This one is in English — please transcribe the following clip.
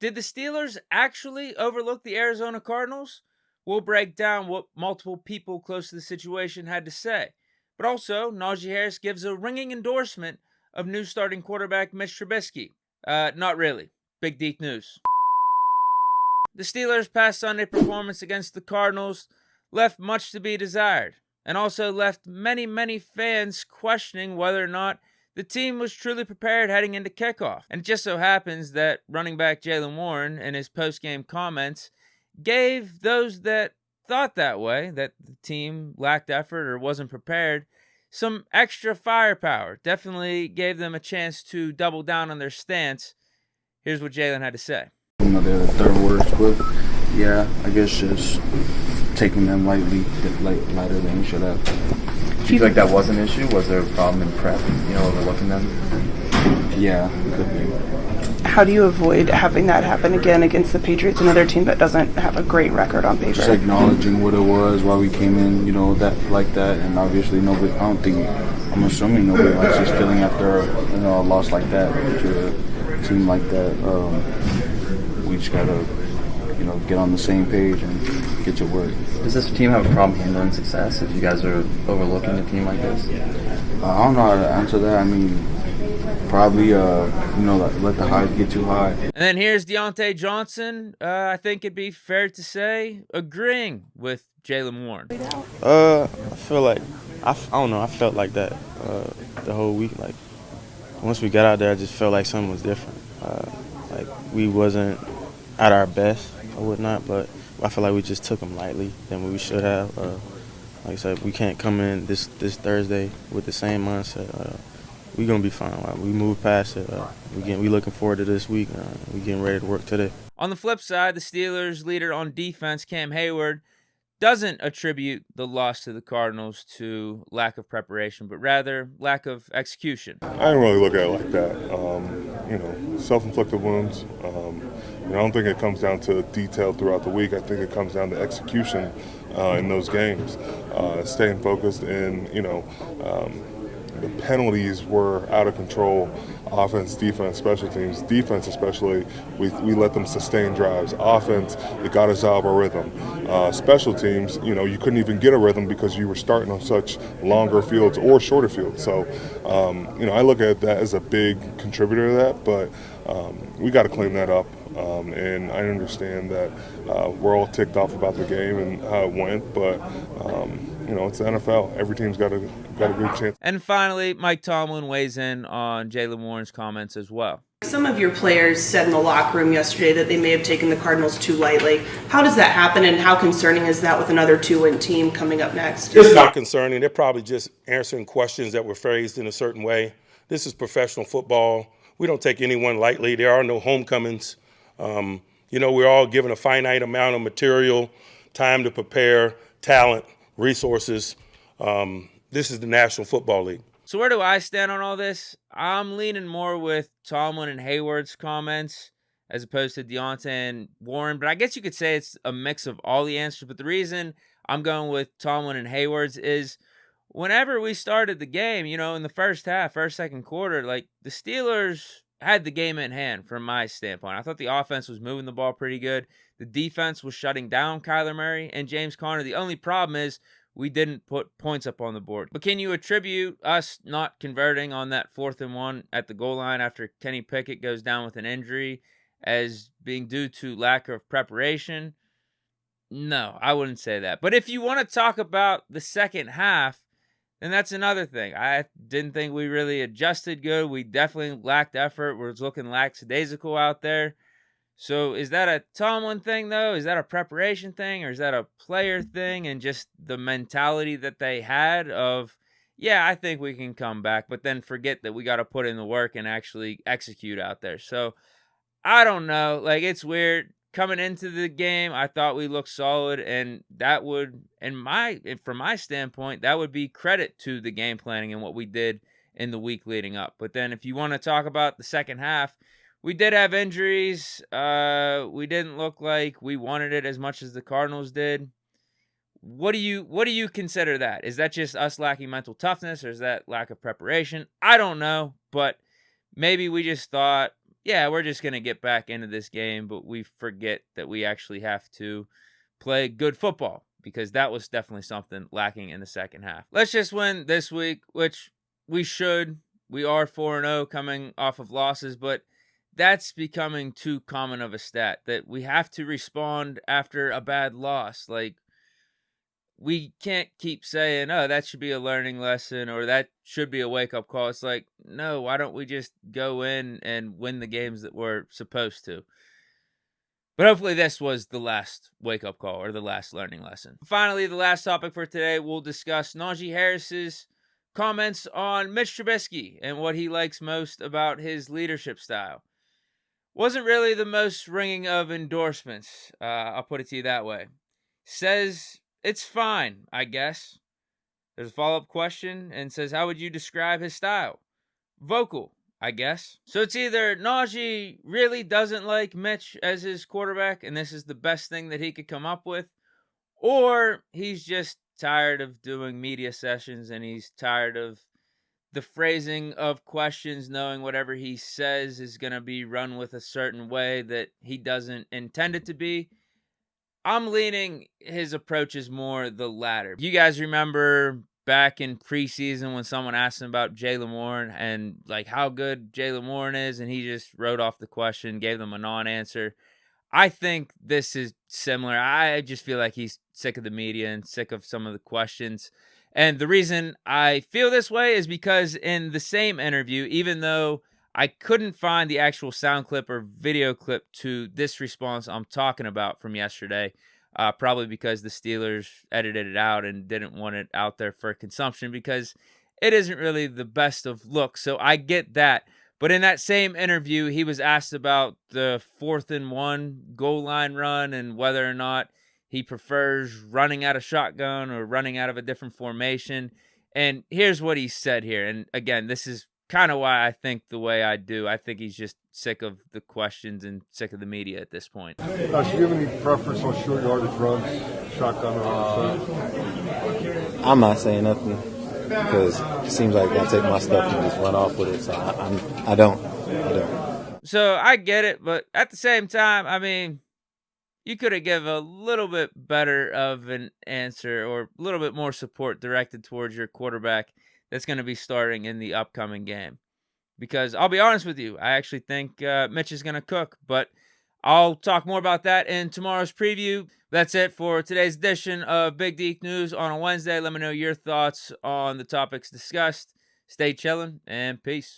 Did the Steelers actually overlook the Arizona Cardinals? We'll break down what multiple people close to the situation had to say. But also, Najee Harris gives a ringing endorsement of new starting quarterback Mitch Trubisky. Not really. Big deep news. The Steelers' past Sunday performance against the Cardinals left much to be desired, and also left many fans questioning whether or not the team was truly prepared heading into kickoff. And it just so happens that running back Jaylen Warren, in his post-game comments, gave those that thought that way, that the team lacked effort or wasn't prepared, some extra firepower. Definitely gave them a chance to double down on their stance. Here's what Jaylen had to say. They're the third worst, but yeah, I guess just taking them lighter than we should have. Do you feel like that was an issue? Was there a problem in prep, overlooking them? Yeah, could be. How do you avoid having that happen again against the Patriots, another team that doesn't have a great record on paper? Just acknowledging what it was, why we came in, that like that, and obviously nobody. I'm assuming nobody likes this feeling after a loss like that to a team like that. We just gotta, get on the same page and get to work. Does this team have a problem handling success if you guys are overlooking a team like this? I don't know how to answer that. I mean, probably, let the highs get too high. And then here's Deontay Johnson. I think it'd be fair to say agreeing with Jaylen Warren. I feel like I don't know. I felt like that the whole week. Like once we got out there, I just felt like something was different. Like we wasn't at our best or whatnot, but I feel like we just took them lightly than we should have. Like I said, we can't come in this Thursday with the same mindset. We're gonna be fine. We move past it. We looking forward to this week. We getting ready to work today. On the flip side, the Steelers' leader on defense, Cam Hayward, doesn't attribute the loss to the Cardinals to lack of preparation, but rather lack of execution. I didn't really look at it like that. Self-inflicted wounds. I don't think it comes down to detail throughout the week. I think it comes down to execution in those games, staying focused, and the penalties were out of control. Offense, defense, special teams. Defense especially, we let them sustain drives. Offense, it got us out of our rhythm. Special teams, you couldn't even get a rhythm because you were starting on such longer fields or shorter fields. So, I look at that as a big contributor to that, but we got to clean that up. And I understand that we're all ticked off about the game and how it went, but it's the NFL. Every team's got a good chance. And finally, Mike Tomlin weighs in on Jaylen Warren's comments as well. Some of your players said in the locker room yesterday that they may have taken the Cardinals too lightly. How does that happen, and how concerning is that with another 2-win team coming up next? It's not concerning. They're probably just answering questions that were phrased in a certain way. This is professional football. We don't take anyone lightly. There are no homecomings. We're all given a finite amount of material, time to prepare, talent, resources. This is the National Football League. So where do I stand on all this? I'm leaning more with Tomlin and Hayward's comments as opposed to Deontay and Warren. But I guess you could say it's a mix of all the answers. But the reason I'm going with Tomlin and Hayward's is whenever we started the game, in the first half, second quarter, like the Steelers had the game in hand from my standpoint. I thought the offense was moving the ball pretty good. The defense was shutting down Kyler Murray and James Conner. The only problem is we didn't put points up on the board. But can you attribute us not converting on that 4th and 1 at the goal line after Kenny Pickett goes down with an injury as being due to lack of preparation? No, I wouldn't say that. But if you want to talk about the second half, then that's another thing. I didn't think we really adjusted good. We definitely lacked effort. We're looking lackadaisical out there. So is that a Tomlin thing, though? Is that a preparation thing? Or is that a player thing and just the mentality that they had of, yeah, I think we can come back, but then forget that we got to put in the work and actually execute out there. So I don't know. Like, it's weird. Coming into the game, I thought we looked solid, and that would, from my standpoint, that would be credit to the game planning and what we did in the week leading up. But then if you want to talk about the second half, we did have injuries. We didn't look like we wanted it as much as the Cardinals did. What do you consider that? Is that just us lacking mental toughness, or is that lack of preparation? I don't know, but maybe we just thought, yeah, we're just going to get back into this game, but we forget that we actually have to play good football, because that was definitely something lacking in the second half. Let's just win this week, which we should. We are 4-0 coming off of losses, but that's becoming too common of a stat that we have to respond after a bad loss. Like, we can't keep saying, oh, that should be a learning lesson or that should be a wake-up call. It's like, no, why don't we just go in and win the games that we're supposed to? But hopefully this was the last wake-up call or the last learning lesson. Finally, the last topic for today, we'll discuss Najee Harris's comments on Mitch Trubisky and what he likes most about his leadership style. Wasn't really the most ringing of endorsements, I'll put it to you that way. Says it's fine, I guess. There's a follow-up question and says, how would you describe his style? Vocal, I guess. So it's either Najee really doesn't like Mitch as his quarterback and this is the best thing that he could come up with, or he's just tired of doing media sessions and he's tired of the phrasing of questions, knowing whatever he says is going to be run with a certain way that he doesn't intend it to be. I'm leaning his approach is more the latter. You guys remember back in preseason when someone asked him about Jaylen Warren and like how good Jaylen Warren is, and he just wrote off the question, gave them a non-answer. I think this is similar. I just feel like he's sick of the media and sick of some of the questions. And the reason I feel this way is because in the same interview, even though I couldn't find the actual sound clip or video clip to this response I'm talking about from yesterday, probably because the Steelers edited it out and didn't want it out there for consumption because it isn't really the best of looks. So I get that. But in that same interview, he was asked about the 4th and 1 goal line run and whether or not he prefers running out of shotgun or running out of a different formation. And here's what he said here. And again, this is kind of why I think the way I do. I think he's just sick of the questions and sick of the media at this point. Should you have any preference on short yardage runs, shotgun or I'm not saying nothing because it seems like I take my stuff and just run off with it. So I don't. So I get it, but at the same time, I mean, you could have given a little bit better of an answer or a little bit more support directed towards your quarterback that's going to be starting in the upcoming game. Because I'll be honest with you, I actually think Mitch is going to cook, but I'll talk more about that in tomorrow's preview. That's it for today's edition of Big Deke News on a Wednesday. Let me know your thoughts on the topics discussed. Stay chillin' and peace.